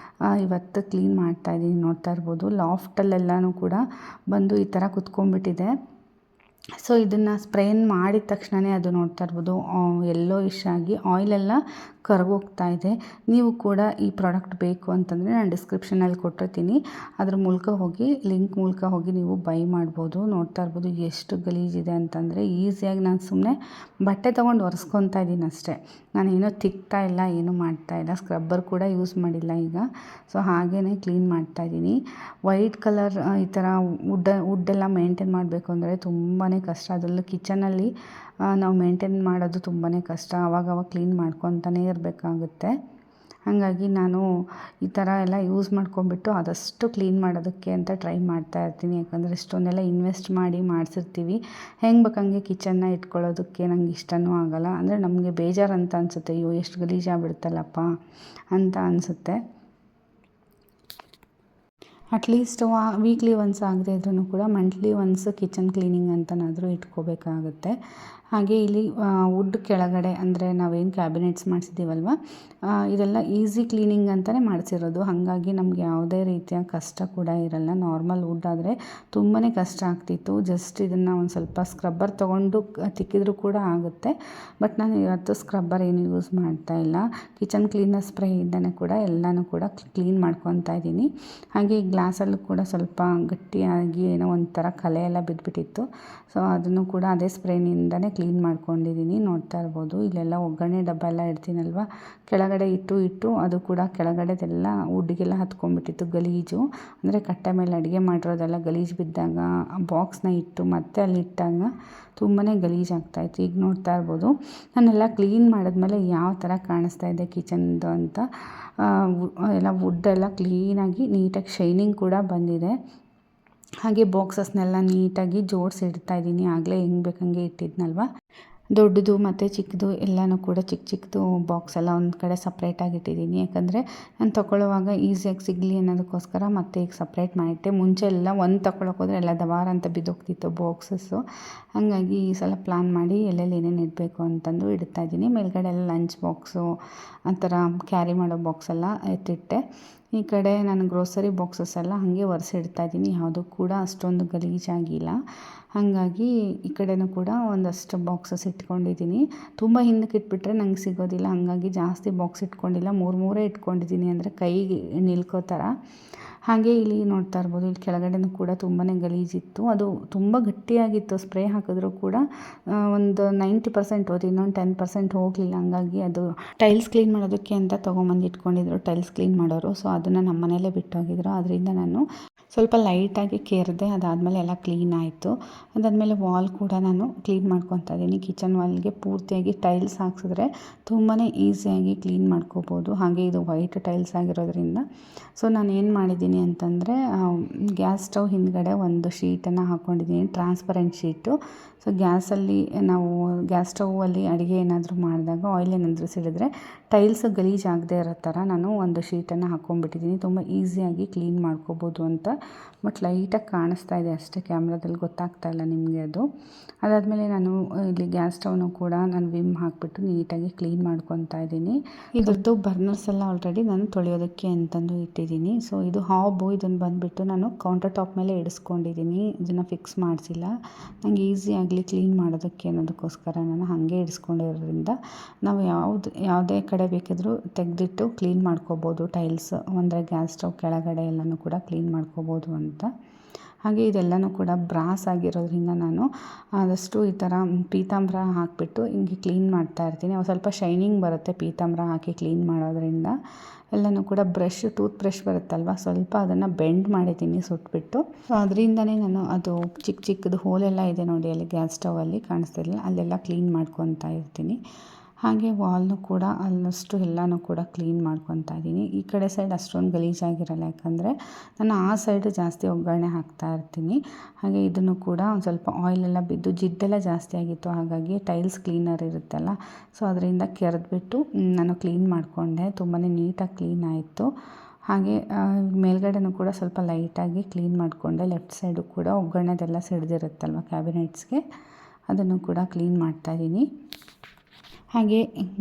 ಇವತ್ತು ಕ್ಲೀನ್ ಮಾಡ್ತಾಯಿದ್ದೀನಿ. ನೋಡ್ತಾ ಇರ್ಬೋದು ಲಾಫ್ಟಲ್ಲೆಲ್ಲನೂ ಕೂಡ ಬಂದು ಈ ಥರ ಕುತ್ಕೊಂಡ್ಬಿಟ್ಟಿದೆ. ಸೊ ಇದನ್ನು ಸ್ಪ್ರೇನ್ ಮಾಡಿದ ತಕ್ಷಣವೇ ಅದು ನೋಡ್ತಾ ಇರ್ಬೋದು ಯೆಲ್ಲೋಯಿಶ್ ಆಗಿ ಆಯಿಲೆಲ್ಲ ಕರಗೋಗ್ತಾ ಇದೆ. ನೀವು ಕೂಡ ಈ ಪ್ರಾಡಕ್ಟ್ ಬೇಕು ಅಂತಂದರೆ ನಾನು ಡಿಸ್ಕ್ರಿಪ್ಷನಲ್ಲಿ ಕೊಟ್ಟಿರ್ತೀನಿ, ಅದ್ರ ಮೂಲಕ ಹೋಗಿ ಲಿಂಕ್ ಮೂಲಕ ಹೋಗಿ ನೀವು ಬೈ ಮಾಡ್ಬೋದು. ನೋಡ್ತಾ ಇರ್ಬೋದು ಎಷ್ಟು ಗಲೀಜಿದೆ ಅಂತಂದರೆ ಈಸಿಯಾಗಿ ನಾನು ಸುಮ್ಮನೆ ಬಟ್ಟೆ ತೊಗೊಂಡು ಒರೆಸ್ಕೊತಾ ಇದ್ದೀನಿ ಅಷ್ಟೇ. ನಾನೇನೋ ತಿಕ್ತಾ ಇಲ್ಲ, ಏನೂ ಮಾಡ್ತಾಯಿಲ್ಲ, ಸ್ಕ್ರಬ್ಬರ್ ಕೂಡ ಯೂಸ್ ಮಾಡಿಲ್ಲ ಈಗ. ಸೊ ಹಾಗೇ ಕ್ಲೀನ್ ಮಾಡ್ತಾಯಿದ್ದೀನಿ. ವೈಟ್ ಕಲರ್ ಈ ಥರ ವುಡ್ಡೆಲ್ಲ ಮೇಂಟೈನ್ ಮಾಡಬೇಕು ಅಂದರೆ ತುಂಬಾ ಕಷ್ಟ. ಅದರಲ್ಲೂ ಕಿಚನಲ್ಲಿ ನಾವು ಮೇಂಟೈನ್ ಮಾಡೋದು ತುಂಬಾ ಕಷ್ಟ. ಆವಾಗವಾಗ ಕ್ಲೀನ್ ಮಾಡ್ಕೊತಾನೇ ಇರಬೇಕಾಗುತ್ತೆ. ಹಾಗಾಗಿ ನಾನು ಈ ಥರ ಎಲ್ಲ ಯೂಸ್ ಮಾಡ್ಕೊಂಬಿಟ್ಟು ಆದಷ್ಟು ಕ್ಲೀನ್ ಮಾಡೋದಕ್ಕೆ ಅಂತ ಟ್ರೈ ಮಾಡ್ತಾ ಇರ್ತೀನಿ. ಯಾಕಂದರೆ ಇಷ್ಟೊಂದೆಲ್ಲ ಇನ್ವೆಸ್ಟ್ ಮಾಡಿ ಮಾಡಿಸಿರ್ತೀವಿ, ಹೆಂಗೆ ಬೇಕಂಗೆ ಕಿಚನ್ನ ಇಟ್ಕೊಳ್ಳೋದಕ್ಕೆ ನಂಗೆ ಇಷ್ಟವೂ ಆಗೋಲ್ಲ. ಅಂದರೆ ನಮಗೆ ಬೇಜಾರು ಅಂತ ಅನಿಸುತ್ತೆ, ಅಯ್ಯೋ ಎಷ್ಟು ಗಲೀಜಾಗ್ಬಿಡುತ್ತಲ್ಲಪ್ಪ ಅಂತ ಅನಿಸುತ್ತೆ. ಅಟ್ಲೀಸ್ಟ್ ವೀಕ್ಲಿ ಒನ್ಸ್ ಆಗದೆ ಇದ್ರೂ ಕೂಡ ಮಂತ್ಲಿ ಒನ್ಸ್ ಕಿಚನ್ ಕ್ಲೀನಿಂಗ್ ಅಂತನಾದರೂ ಇಟ್ಕೋಬೇಕಾಗುತ್ತೆ. ಹಾಗೆ ಇಲ್ಲಿ ವುಡ್ ಕೆಳಗಡೆ ಅಂದರೆ ನಾವೇನು ಕ್ಯಾಬಿನೆಟ್ಸ್ ಮಾಡಿಸಿದ್ದೀವಲ್ವ, ಇದೆಲ್ಲ ಈಸಿ ಕ್ಲೀನಿಂಗ್ ಅಂತಲೇ ಮಾಡಿಸಿರೋದು. ಹಾಗಾಗಿ ನಮ್ಗೆ ಯಾವುದೇ ರೀತಿಯ ಕಷ್ಟ ಕೂಡ ಇರಲ್ಲ. ನಾರ್ಮಲ್ ವುಡ್ ಆದರೆ ತುಂಬಾ ಕಷ್ಟ ಆಗ್ತಿತ್ತು. ಜಸ್ಟ್ ಇದನ್ನು ಒಂದು ಸ್ವಲ್ಪ ಸ್ಕ್ರಬ್ಬರ್ ತೊಗೊಂಡು ತಿಕ್ಕಿದ್ರೂ ಕೂಡ ಆಗುತ್ತೆ. ಬಟ್ ನಾನು ಇವತ್ತು ಸ್ಕ್ರಬ್ಬರ್ ಏನು ಯೂಸ್ ಮಾಡ್ತಾ ಇಲ್ಲ, ಕಿಚನ್ ಕ್ಲೀನರ್ ಸ್ಪ್ರೇಯಿಂದನೇ ಕೂಡ ಎಲ್ಲನೂ ಕೂಡ ಕ್ಲೀನ್ ಮಾಡ್ಕೊತಾ ಇದ್ದೀನಿ. ಹಾಗೆ ಈ ಗ್ಲಾಸಲ್ಲೂ ಕೂಡ ಸ್ವಲ್ಪ ಗಟ್ಟಿಯಾಗಿ ಏನೋ ಒಂಥರ ಕಲೆ ಎಲ್ಲ ಬಿದ್ದುಬಿಟ್ಟಿತ್ತು. ಸೊ ಅದನ್ನು ಕೂಡ ಅದೇ ಸ್ಪ್ರೇನಿಂದನೇ ಕ್ಲೀನ್ ಮಾಡ್ಕೊಂಡಿದ್ದೀನಿ. ನೋಡ್ತಾ ಇರ್ಬೋದು ಇಲ್ಲೆಲ್ಲ ಒಗ್ಗರಣೆ ಡಬ್ಬ ಎಲ್ಲ ಇಡ್ತೀನಲ್ವ, ಕೆಳಗಡೆ ಇಟ್ಟು ಅದು ಕೂಡ ಕೆಳಗಡೆದೆಲ್ಲ ವುಡ್ಗೆಲ್ಲ ಹತ್ಕೊಂಡ್ಬಿಟ್ಟಿತ್ತು ಗಲೀಜು. ಅಂದರೆ ಕಟ್ಟೆ ಮೇಲೆ ಅಡುಗೆ ಮಾಡಿರೋದೆಲ್ಲ ಗಲೀಜು ಬಿದ್ದಾಗ ಬಾಕ್ಸ್ನ ಇಟ್ಟು ಮತ್ತೆ ಅಲ್ಲಿ ಇಟ್ಟಾಗ ತುಂಬಾ ಗಲೀಜಾಗ್ತಾಯಿತ್ತು. ಈಗ ನೋಡ್ತಾ ಇರ್ಬೋದು ನಾನೆಲ್ಲ ಕ್ಲೀನ್ ಮಾಡಿದ್ಮೇಲೆ ಯಾವ ಥರ ಕಾಣಿಸ್ತಾ ಇದೆ ಕಿಚನ್ದು ಅಂತ. ಎಲ್ಲ ವುಡ್ಡೆಲ್ಲ ಕ್ಲೀನಾಗಿ ನೀಟಾಗಿ ಶೈನಿಂಗ್ ಕೂಡ ಬಂದಿದೆ. ಹಾಗೆ ಬಾಕ್ಸಸ್ನೆಲ್ಲ ನೀಟಾಗಿ ಜೋಡಿಸಿ ಇಡ್ತಾಯಿದ್ದೀನಿ. ಆಗಲೇ ಹೆಂಗೆ ಬೇಕಂಗೆ ಇಟ್ಟಿದ್ನಲ್ವ, ದೊಡ್ಡದು ಮತ್ತು ಚಿಕ್ಕದು ಎಲ್ಲನೂ ಕೂಡ ಚಿಕ್ಕದು ಬಾಕ್ಸ್ ಎಲ್ಲ ಒಂದು ಕಡೆ ಸಪ್ರೇಟಾಗಿ ಇಟ್ಟಿದ್ದೀನಿ. ಯಾಕಂದರೆ ನಾನು ತೊಗೊಳ್ಳುವಾಗ ಈಸಿಯಾಗಿ ಸಿಗಲಿ ಅನ್ನೋದಕ್ಕೋಸ್ಕರ ಮತ್ತೆ ಈಗ ಸಪ್ರೇಟ್ ಮಾಡಿಟ್ಟೆ. ಮುಂಚೆ ಎಲ್ಲ ಒಂದು ತೊಗೊಳಕ್ಕೆ ಹೋದರೆ ಎಲ್ಲ ದವಾರ ಅಂತ ಬಿದ್ದೋಗ್ತಿತ್ತು ಬಾಕ್ಸಸ್ಸು. ಹಾಗಾಗಿ ಈ ಸಲ ಪ್ಲ್ಯಾನ್ ಮಾಡಿ ಎಲ್ಲೆಲ್ಲಿ ಏನೇನು ಇಡಬೇಕು ಅಂತಂದು ಇಡ್ತಾಯಿದ್ದೀನಿ. ಮೇಲ್ಗಡೆ ಎಲ್ಲ ಲಂಚ್ ಬಾಕ್ಸು ಆ ಥರ ಕ್ಯಾರಿ ಮಾಡೋ ಬಾಕ್ಸೆಲ್ಲ ಎತ್ತಿಟ್ಟೆ. ಈ ಕಡೆ ನಾನು ಗ್ರೋಸರಿ ಬಾಕ್ಸಸ್ ಎಲ್ಲ ಹಾಗೆ ಒರೆಸಿಡ್ತಾಯಿದ್ದೀನಿ. ಯಾವುದೂ ಕೂಡ ಅಷ್ಟೊಂದು ಗಲೀಜಾಗಿಲ್ಲ. ಹಾಗಾಗಿ ಈ ಕಡೆನೂ ಕೂಡ ಒಂದಷ್ಟು ಬಾಕ್ಸಸ್ ಇಟ್ಕೊಂಡಿದ್ದೀನಿ. ತುಂಬ ಹಿಂದಕ್ಕೆ ಇಟ್ಬಿಟ್ರೆ ನಂಗೆ ಸಿಗೋದಿಲ್ಲ, ಹಾಗಾಗಿ ಜಾಸ್ತಿ ಬಾಕ್ಸ್ ಇಟ್ಕೊಂಡಿಲ್ಲ, ಮೂರೇ ಇಟ್ಕೊಂಡಿದ್ದೀನಿ, ಅಂದರೆ ಕೈಗೆ ನಿಲ್ಕೋ ಥರ. ಹಾಗೆ ಇಲ್ಲಿ ನೋಡ್ತಾ ಇರ್ಬೋದು ಇಲ್ಲಿ ಕೆಳಗಡೆನೂ ಕೂಡ ತುಂಬಾ ಗಲೀಜಿತ್ತು. ಅದು ತುಂಬ ಗಟ್ಟಿಯಾಗಿತ್ತು, ಸ್ಪ್ರೇ ಹಾಕಿದ್ರೂ ಕೂಡ ಒಂದು 90% ಹೋಯ್ತು, ಇನ್ನೊಂದು 10% ಹೋಗಲಿಲ್ಲ. ಹಂಗಾಗಿ ಅದು ಟೈಲ್ಸ್ ಕ್ಲೀನ್ ಮಾಡೋದಕ್ಕೆ ಅಂತ ತೊಗೊಂಬಂದು ಇಟ್ಕೊಂಡಿದ್ರು ಟೈಲ್ಸ್ ಕ್ಲೀನ್ ಮಾಡೋರು. ಸೊ ಅದನ್ನು ನಮ್ಮ ಮನೆಯಲ್ಲೇ ಬಿಟ್ಟೋಗಿದ್ರು. ಅದರಿಂದ ನಾನು ಸ್ವಲ್ಪ ಲೈಟಾಗಿ ಕೆರೆದೆ. ಅದಾದಮೇಲೆ ಎಲ್ಲ ಕ್ಲೀನ್ ಆಯಿತು. ಅದಾದಮೇಲೆ ವಾಲ್ ಕೂಡ ನಾನು ಕ್ಲೀನ್ ಮಾಡ್ಕೊತಾ ಇದ್ದೀನಿ. ಕಿಚನ್ ವಾಲ್ಗೆ ಪೂರ್ತಿಯಾಗಿ ಟೈಲ್ಸ್ ಹಾಕ್ಸಿದ್ರೆ ತುಂಬಾ ಈಸಿಯಾಗಿ ಕ್ಲೀನ್ ಮಾಡ್ಕೋಬೋದು. ಹಾಗೆ ಇದು ವೈಟ್ ಟೈಲ್ಸ್ ಆಗಿರೋದ್ರಿಂದ ಸೊ ನಾನು ಏನು ಮಾಡಿದ್ದೀನಿ ಅಂತಂದರೆ ಗ್ಯಾಸ್ ಸ್ಟವ್ ಹಿಂದ್ಗಡೆ ಒಂದು ಶೀಟನ್ನು ಹಾಕ್ಕೊಂಡಿದ್ದೀನಿ, ಟ್ರಾನ್ಸ್ಪರೆಂಟ್ ಶೀಟು. ಸೊ ಗ್ಯಾಸಲ್ಲಿ ನಾವು ಗ್ಯಾಸ್ ಸ್ಟವಲ್ಲಿ ಅಡುಗೆ ಏನಾದರೂ ಮಾಡಿದಾಗ ಆಯಿಲ್ ಏನಾದರೂ ಸಿಡಿದ್ರೆ ಟೈಲ್ಸ್ ಗಲೀಜಾಗದೇ ಇರೋ ಥರ ನಾನು ಒಂದು ಶೀಟನ್ನು ಹಾಕ್ಕೊಂಡ್ಬಿಟ್ಟಿದ್ದೀನಿ. ತುಂಬ ಈಸಿಯಾಗಿ ಕ್ಲೀನ್ ಮಾಡ್ಕೋಬೋದು ಅಂತ. ಬಟ್ ಲೈಟಾಗಿ ಕಾಣಿಸ್ತಾ ಇದೆ ಅಷ್ಟೇ, ಕ್ಯಾಮ್ರಾದಲ್ಲಿ ಗೊತ್ತಾಗ್ತಾ ಇಲ್ಲ ನಿಮಗೆ ಅದು. ಅದಾದಮೇಲೆ ನಾನು ಇಲ್ಲಿ ಗ್ಯಾಸ್ ಸ್ಟವ್ನು ಕೂಡ ನಾನು ವಿಮ್ ಹಾಕಿಬಿಟ್ಟು ನೀಟಾಗಿ ಕ್ಲೀನ್ ಮಾಡ್ಕೊತಾ ಇದ್ದೀನಿ. ಇದ್ರದ್ದು ಬರ್ನರ್ಸ್ ಎಲ್ಲ ಆಲ್ರೆಡಿ ನಾನು ತೊಳೆಯೋದಕ್ಕೆ ಅಂತಂದು ಇಟ್ಟಿದ್ದೀನಿ. ಸೊ ಇದು ಹಾಬು, ಇದನ್ನು ಬಂದುಬಿಟ್ಟು ನಾನು ಕೌಂಟರ್ ಟಾಪ್ ಮೇಲೆ ಇಡಿಸ್ಕೊಂಡಿದ್ದೀನಿ, ಇದನ್ನು ಫಿಕ್ಸ್ ಮಾಡಿಸಿಲ್ಲ. ನನಗೆ ಈಸಿಯಾಗಲಿ ಕ್ಲೀನ್ ಮಾಡೋದಕ್ಕೆ ಅನ್ನೋದಕ್ಕೋಸ್ಕರ ನಾನು ಹಾಗೆ ಇಡಿಸ್ಕೊಂಡಿರೋದ್ರಿಂದ ನಾವು ಯಾವುದೇ ಕಡೆ ಬೇಕಿದ್ರೂ ತೆಗೆದಿಟ್ಟು ಕ್ಲೀನ್ ಮಾಡ್ಕೋಬೋದು. ಟೈಲ್ಸ್ ಅಂದರೆ ಗ್ಯಾಸ್ ಸ್ಟವ್ ಕೆಳಗಡೆ ಎಲ್ಲನೂ ಕೂಡ ಕ್ಲೀನ್ ಮಾಡ್ಕೋಬೋದು ಅಂತ. ಹಾಗೆ ಇದೆಲ್ಲನೂ ಕೂಡ ಬ್ರಾಸ್ ಆಗಿರೋದ್ರಿಂದ ನಾನು ಆದಷ್ಟು ಈ ಥರ ಪೀತಾಂಬರ ಹಾಕಿಬಿಟ್ಟು ಹಿಂಗೆ ಕ್ಲೀನ್ ಮಾಡ್ತಾ ಇರ್ತೀನಿ. ಸ್ವಲ್ಪ ಶೈನಿಂಗ್ ಬರುತ್ತೆ ಪೀತಾಂಬರ ಹಾಕಿ ಕ್ಲೀನ್ ಮಾಡೋದ್ರಿಂದ. ಎಲ್ಲನೂ ಕೂಡ ಟೂತ್ ಬ್ರಷ್ ಬರುತ್ತಲ್ವ, ಸ್ವಲ್ಪ ಅದನ್ನು ಬೆಂಡ್ ಮಾಡಿದ್ದೀನಿ ಸುಟ್ಬಿಟ್ಟು. ಸೊ ಅದರಿಂದನೇ ನಾನು ಅದು ಚಿಕ್ಕದು ಹೋಲೆಲ್ಲ ಇದೆ ನೋಡಿ ಅಲ್ಲಿ ಗ್ಯಾಸ್ ಸ್ಟವಲ್ಲಿ ಕಾಣಿಸ್ತಿಲ್ಲ, ಅಲ್ಲೆಲ್ಲ ಕ್ಲೀನ್ ಮಾಡ್ಕೊತಾ ಇರ್ತೀನಿ. ಹಾಗೆ ವಾಲ್ನು ಕೂಡ ಅಲ್ಲಷ್ಟು ಎಲ್ಲನೂ ಕೂಡ ಕ್ಲೀನ್ ಮಾಡ್ಕೊತಾ ಇದ್ದೀನಿ. ಈ ಕಡೆ ಸೈಡ್ ಅಷ್ಟೊಂದು ಗಲೀಜಾಗಿರಲ್ಲ, ಯಾಕಂದರೆ ನಾನು ಆ ಸೈಡು ಜಾಸ್ತಿ ಒಗ್ಗರಣೆ ಹಾಕ್ತಾ ಇರ್ತೀನಿ. ಹಾಗೆ ಇದನ್ನು ಕೂಡ ಒಂದು ಸ್ವಲ್ಪ ಆಯಿಲೆಲ್ಲ ಬಿದ್ದು ಜಿಡ್ಡೆಲ್ಲ ಜಾಸ್ತಿ ಆಗಿತ್ತು. ಹಾಗಾಗಿ ಟೈಲ್ಸ್ ಕ್ಲೀನರ್ ಇರುತ್ತಲ್ಲ, ಸೊ ಅದರಿಂದ ಕೆರೆದ್ಬಿಟ್ಟು ನಾನು ಕ್ಲೀನ್ ಮಾಡಿಕೊಂಡೆ. ತುಂಬಾ ನೀಟಾಗಿ ಕ್ಲೀನ್ ಆಯಿತು. ಹಾಗೆ ಮೇಲ್ಗಡೆನೂ ಕೂಡ ಸ್ವಲ್ಪ ಲೈಟಾಗಿ ಕ್ಲೀನ್ ಮಾಡಿಕೊಂಡೆ. ಲೆಫ್ಟ್ ಸೈಡು ಕೂಡ ಒಗ್ಗರಣೆದೆಲ್ಲ ಸಿಡ್ದಿರುತ್ತಲ್ವ ಕ್ಯಾಬಿನೆಟ್ಸ್ಗೆ, ಅದನ್ನು ಕೂಡ ಕ್ಲೀನ್ ಮಾಡ್ತಾಯಿದ್ದೀನಿ. ಹಾಗೆ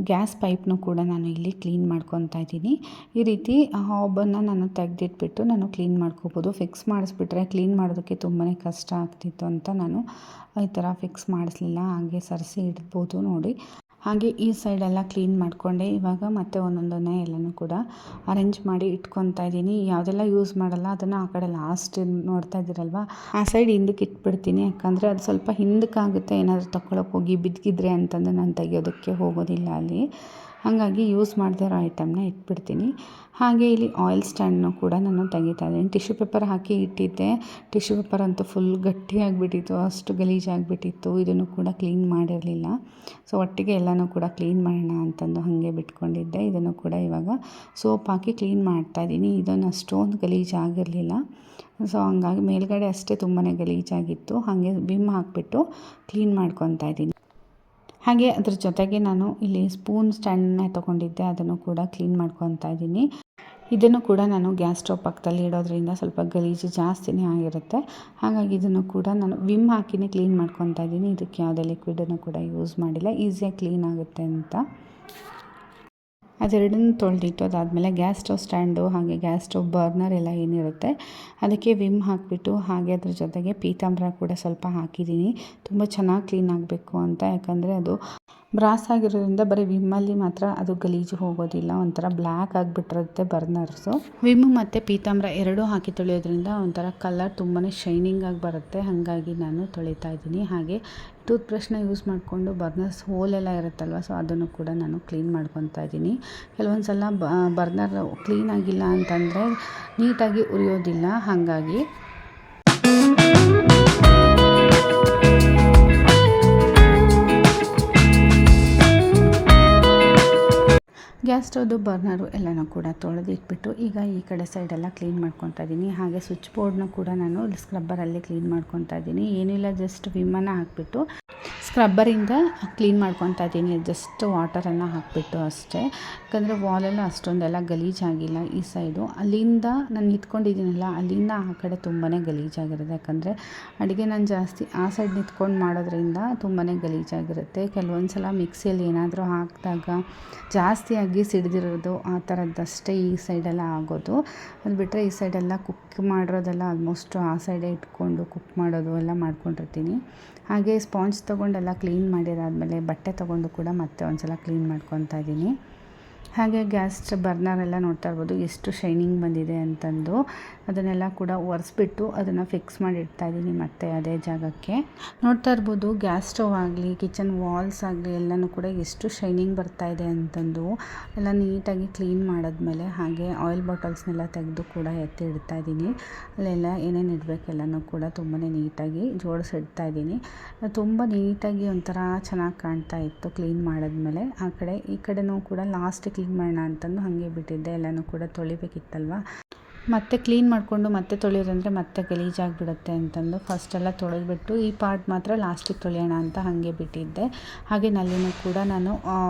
ಗ್ಯಾಸ್ ಪೈಪ್ನು ಕೂಡ ನಾನು ಇಲ್ಲಿ ಕ್ಲೀನ್ ಮಾಡ್ಕೊತಾ ಇದ್ದೀನಿ. ಈ ರೀತಿ ಹಾಬನ್ನು ನಾನು ತೆಗೆದಿಟ್ಬಿಟ್ಟು ನಾನು ಕ್ಲೀನ್ ಮಾಡ್ಕೋಬೋದು. ಫಿಕ್ಸ್ ಮಾಡಿಸ್ಬಿಟ್ರೆ ಕ್ಲೀನ್ ಮಾಡೋದಕ್ಕೆ ತುಂಬಾ ಕಷ್ಟ ಆಗ್ತಿತ್ತು ಅಂತ ನಾನು ಈ ಥರ ಫಿಕ್ಸ್ ಮಾಡಿಸ್ಲಿಲ್ಲ, ಹಾಗೆ ಸರಿಸಿ ಇಡ್ಬೋದು ನೋಡಿ. ಹಾಗೆ ಈ ಸೈಡೆಲ್ಲ ಕ್ಲೀನ್ ಮಾಡಿಕೊಂಡೆ. ಇವಾಗ ಮತ್ತೆ ಒಂದೊಂದನ್ನೇ ಎಲ್ಲನೂ ಕೂಡ ಅರೇಂಜ್ ಮಾಡಿ ಇಟ್ಕೊತಾ ಇದ್ದೀನಿ. ಯಾವುದೆಲ್ಲ ಯೂಸ್ ಮಾಡಲ್ಲ ಅದನ್ನು ಆ ಕಡೆ ಲಾಸ್ಟ್ ನೋಡ್ತಾ ಇದ್ದೀರಲ್ವ, ಆ ಸೈಡ್ ಹಿಂದಕ್ಕೆ ಇಟ್ಬಿಡ್ತೀನಿ. ಯಾಕಂದರೆ ಅದು ಸ್ವಲ್ಪ ಹಿಂದಕ್ಕಾಗುತ್ತೆ, ಏನಾದರೂ ತಗೊಳಕ್ಕೆ ಹೋಗಿ ಬಿದ್ದಿದ್ರೆ ಅಂತಂದು ನಾನು ತೆಗಿಯೋದಕ್ಕೆ ಹೋಗೋದಿಲ್ಲ ಅಲ್ಲಿ. ಹಾಗಾಗಿ ಯೂಸ್ ಮಾಡದೇ ಇರೋ ಐಟಮ್ನ ಇಟ್ಬಿಡ್ತೀನಿ. ಹಾಗೆ ಇಲ್ಲಿ ಆಯಿಲ್ ಸ್ಟ್ಯಾಂಡ್ನು ಕೂಡ ನಾನು ತೆಗಿತಾ ಇದ್ದೀನಿ. ಟಿಶ್ಯೂ ಪೇಪರ್ ಹಾಕಿ ಇಟ್ಟಿದ್ದೆ. ಟಿಶ್ಯೂ ಪೇಪರ್ ಅಂತೂ ಫುಲ್ ಗಟ್ಟಿಯಾಗಿಬಿಟ್ಟಿತ್ತು, ಅಷ್ಟು ಗಲೀಜಾಗಿಬಿಟ್ಟಿತ್ತು. ಇದನ್ನು ಕೂಡ ಕ್ಲೀನ್ ಮಾಡಿರಲಿಲ್ಲ. ಸೊ ಒಟ್ಟಿಗೆ ಎಲ್ಲನೂ ಕೂಡ ಕ್ಲೀನ್ ಮಾಡೋಣ ಅಂತಂದು ಹಾಗೆ ಬಿಟ್ಕೊಂಡಿದ್ದೆ. ಇದನ್ನು ಕೂಡ ಇವಾಗ ಸೋಪ್ ಹಾಕಿ ಕ್ಲೀನ್ ಮಾಡ್ತಾಯಿದ್ದೀನಿ. ಇದನ್ನು ಅಷ್ಟೊಂದು ಗಲೀಜಾಗಿರಲಿಲ್ಲ. ಸೊ ಹಂಗಾಗಿ ಮೇಲ್ಗಡೆ ಅಷ್ಟೇ ತುಂಬಾ ಗಲೀಜಾಗಿತ್ತು. ಹಾಗೆ ವಿಮ್ ಹಾಕಿಬಿಟ್ಟು ಕ್ಲೀನ್ ಮಾಡ್ಕೊತಾ ಇದ್ದೀನಿ. ಹಾಗೆ ಅದ್ರ ಜೊತೆಗೆ ನಾನು ಇಲ್ಲಿ ಸ್ಪೂನ್ ಸ್ಟ್ಯಾಂಡನ್ನೇ ತೊಗೊಂಡಿದ್ದೆ, ಅದನ್ನು ಕೂಡ ಕ್ಲೀನ್ ಮಾಡ್ಕೊತಾ ಇದ್ದೀನಿ. ಇದನ್ನು ಕೂಡ ನಾನು ಗ್ಯಾಸ್ ಸ್ಟವ್ ಪಕ್ಕದಲ್ಲಿ ಇಡೋದ್ರಿಂದ ಸ್ವಲ್ಪ ಗಲೀಜು ಜಾಸ್ತಿನೇ ಆಗಿರುತ್ತೆ. ಹಾಗಾಗಿ ಇದನ್ನು ಕೂಡ ನಾನು ವಿಮ್ ಹಾಕಿನೇ ಕ್ಲೀನ್ ಮಾಡ್ಕೊತಾ ಇದ್ದೀನಿ. ಇದಕ್ಕೆ ಯಾವುದೇ ಲಿಕ್ವಿಡನ್ನು ಕೂಡ ಯೂಸ್ ಮಾಡಿಲ್ಲ, ಈಸಿಯಾಗಿ ಕ್ಲೀನ್ ಆಗುತ್ತೆ ಅಂತ. ಅದೆರಡನ್ನೂ ತೊಳೆದಿಟ್ಟು ಅದಾದಮೇಲೆ ಗ್ಯಾಸ್ ಸ್ಟವ್ ಸ್ಟ್ಯಾಂಡು ಹಾಗೆ ಗ್ಯಾಸ್ ಸ್ಟವ್ ಬರ್ನರ್ ಎಲ್ಲ ಏನಿರುತ್ತೆ ಅದಕ್ಕೆ ವಿಮ್ ಹಾಕಿಬಿಟ್ಟು ಹಾಗೆ ಅದ್ರ ಜೊತೆಗೆ ಪೀತಾಂಬರ ಕೂಡ ಸ್ವಲ್ಪ ಹಾಕಿದ್ದೀನಿ. ತುಂಬ ಚೆನ್ನಾಗಿ ಕ್ಲೀನ್ ಆಗಬೇಕು ಅಂತ, ಯಾಕಂದರೆ ಅದು ಬ್ರಾಸ್ ಆಗಿರೋದ್ರಿಂದ ಬರೀ ವಿಮ್ಮಲ್ಲಿ ಮಾತ್ರ ಅದು ಗಲೀಜು ಹೋಗೋದಿಲ್ಲ, ಒಂಥರ ಬ್ಲ್ಯಾಕ್ ಆಗಿಬಿಟ್ಟಿರುತ್ತೆ ಬರ್ನರ್ಸು. ವಿಮ್ ಮತ್ತು ಪೀತಾಂಬರ ಎರಡೂ ಹಾಕಿ ತೊಳೆಯೋದ್ರಿಂದ ಒಂಥರ ಕಲರ್ ತುಂಬಾ ಶೈನಿಂಗ್ ಆಗಿ ಬರುತ್ತೆ. ಹಾಗಾಗಿ ನಾನು ತೊಳಿತಾ ಇದ್ದೀನಿ. ಹಾಗೆ ಟೂತ್ ಬ್ರಷ್ನ ಯೂಸ್ ಮಾಡಿಕೊಂಡು ಬರ್ನರ್ಸ್ ಹೋಲೆಲ್ಲ ಇರುತ್ತಲ್ವ, ಸೊ ಅದನ್ನು ಕೂಡ ನಾನು ಕ್ಲೀನ್ ಮಾಡ್ಕೊತಾ ಇದ್ದೀನಿ. ಕೆಲವೊಂದು ಸಲ ಬರ್ನರ್ ಕ್ಲೀನಾಗಿಲ್ಲ ಅಂತಂದರೆ ನೀಟಾಗಿ ಉರಿಯೋದಿಲ್ಲ. ಹಾಗಾಗಿ ಗ್ಯಾಸ್ ಸ್ಟವ್ದು ಬರ್ನರು ಎಲ್ಲನೂ ಕೂಡ ತೊಳೆದಿಟ್ಬಿಟ್ಟು ಈಗ ಈ ಕಡೆ ಸೈಡೆಲ್ಲ ಕ್ಲೀನ್ ಮಾಡ್ಕೊತಾ ಇದ್ದೀನಿ. ಹಾಗೆ ಸ್ವಿಚ್ ಬೋರ್ಡ್ನ ಕೂಡ ನಾನು ಸ್ಕ್ರಬ್ಬರಲ್ಲಿ ಕ್ಲೀನ್ ಮಾಡ್ಕೊತಾ ಇದ್ದೀನಿ. ಏನಿಲ್ಲ, ಜಸ್ಟ್ ವಿಮ್ಮನ್ನು ಹಾಕಿಬಿಟ್ಟು ಸ್ಕ್ರಬ್ಬರಿಂದ ಕ್ಲೀನ್ ಮಾಡ್ಕೊತಾ ಇದ್ದೀನಿ. ಜಸ್ಟ್ ವಾಟರನ್ನು ಹಾಕಿಬಿಟ್ಟು ಅಷ್ಟೇ. ಯಾಕಂದರೆ ವಾಲೆಲ್ಲ ಅಷ್ಟೊಂದೆಲ್ಲ ಗಲೀಜಾಗಿಲ್ಲ ಈ ಸೈಡು. ಅಲ್ಲಿಂದ ನಾನು ನಿಂತ್ಕೊಂಡಿದ್ದೀನಲ್ಲ, ಅಲ್ಲಿಂದ ಆ ಕಡೆ ತುಂಬಾ ಗಲೀಜಾಗಿರುತ್ತೆ. ಯಾಕಂದರೆ ಅಡುಗೆ ನಾನು ಜಾಸ್ತಿ ಆ ಸೈಡ್ ನಿಂತ್ಕೊಂಡು ಮಾಡೋದ್ರಿಂದ ತುಂಬಾ ಗಲೀಜಾಗಿರುತ್ತೆ. ಕೆಲವೊಂದು ಸಲ ಮಿಕ್ಸಿಯಲ್ಲಿ ಏನಾದರೂ ಹಾಕಿದಾಗ ಜಾಸ್ತಿಯಾಗಿ ಸಿಡಿದಿರೋದು ಆ ಥರದ್ದಷ್ಟೇ ಈ ಸೈಡೆಲ್ಲ ಆಗೋದು. ಅದು ಬಿಟ್ಟರೆ ಈ ಸೈಡೆಲ್ಲ ಕುಕ್ ಮಾಡಿರೋದೆಲ್ಲ ಆಲ್ಮೋಸ್ಟ್ ಆ ಸೈಡೇ ಇಟ್ಕೊಂಡು ಕುಕ್ ಮಾಡೋದು ಎಲ್ಲ ಮಾಡ್ಕೊಂಡಿರ್ತೀನಿ. ಹಾಗೆ ಸ್ಪಾಂಜ್ ತೊಗೊಂಡೆಲ್ಲ ಕ್ಲೀನ್ ಮಾಡಿದಾದಮೇಲೆ ಬಟ್ಟೆ ತೊಗೊಂಡು ಕೂಡ ಮತ್ತೆ ಒಂದು ಸಲ ಕ್ಲೀನ್ ಮಾಡ್ಕೊತಾ ಇದ್ದೀನಿ. ಹಾಗೆ ಗ್ಯಾಸ್ ಬರ್ನರೆಲ್ಲ ನೋಡ್ತಾ ಇರ್ಬೋದು ಎಷ್ಟು ಶೈನಿಂಗ್ ಬಂದಿದೆ ಅಂತಂದು. ಅದನ್ನೆಲ್ಲ ಕೂಡ ಒರೆಸ್ಬಿಟ್ಟು ಅದನ್ನು ಫಿಕ್ಸ್ ಮಾಡಿ ಇಡ್ತಾ ಇದ್ದೀನಿ ಮತ್ತೆ ಅದೇ ಜಾಗಕ್ಕೆ. ನೋಡ್ತಾ ಇರ್ಬೋದು ಗ್ಯಾಸ್ ಸ್ಟವ್ ಆಗಲಿ ಕಿಚನ್ ವಾಲ್ಸ್ ಆಗಲಿ ಎಲ್ಲನೂ ಕೂಡ ಎಷ್ಟು ಶೈನಿಂಗ್ ಬರ್ತಾ ಇದೆ ಅಂತಂದು. ಎಲ್ಲ ನೀಟಾಗಿ ಕ್ಲೀನ್ ಮಾಡಿದ್ಮೇಲೆ ಹಾಗೆ ಆಯಿಲ್ ಬಾಟಲ್ಸ್ನೆಲ್ಲ ತೆಗೆದು ಕೂಡ ಎತ್ತಿ ಇಡ್ತಾ ಇದ್ದೀನಿ. ಅಲ್ಲೆಲ್ಲ ಏನೇನು ಇಡಬೇಕೆಲ್ಲನೂ ಕೂಡ ತುಂಬಾ ನೀಟಾಗಿ ಜೋಡಿಸಿಡ್ತಾ ಇದ್ದೀನಿ. ತುಂಬ ನೀಟಾಗಿ ಒಂಥರ ಚೆನ್ನಾಗಿ ಕಾಣ್ತಾ ಇತ್ತು ಕ್ಲೀನ್ ಮಾಡಿದ್ಮೇಲೆ. ಆ ಕಡೆ ಈ ಕಡೆನೂ ಕೂಡ ಲಾಸ್ಟ್ ಕ್ಲೀನ್ ಮಾಡೋಣ ಅಂತಂದು ಹಾಗೆ ಬಿಟ್ಟಿದ್ದೆ. ಎಲ್ಲನೂ ಕೂಡ ತೊಳಿಬೇಕಿತ್ತಲ್ವ, ಮತ್ತೆ ಕ್ಲೀನ್ ಮಾಡಿಕೊಂಡು ಮತ್ತೆ ತೊಳೆಯೋದಂದರೆ ಮತ್ತೆ ಗಲೀಜಾಗಿಬಿಡುತ್ತೆ ಅಂತಂದು ಫಸ್ಟೆಲ್ಲ ತೊಳೆದ್ಬಿಟ್ಟು ಈ ಪಾರ್ಟ್ ಮಾತ್ರ ಲಾಸ್ಟಿಗೆ ತೊಳೆಯೋಣ ಅಂತ ಹಾಗೆ ಬಿಟ್ಟಿದ್ದೆ. ಹಾಗೆ ನಲ್ಲಿನೂ ಕೂಡ ನಾನು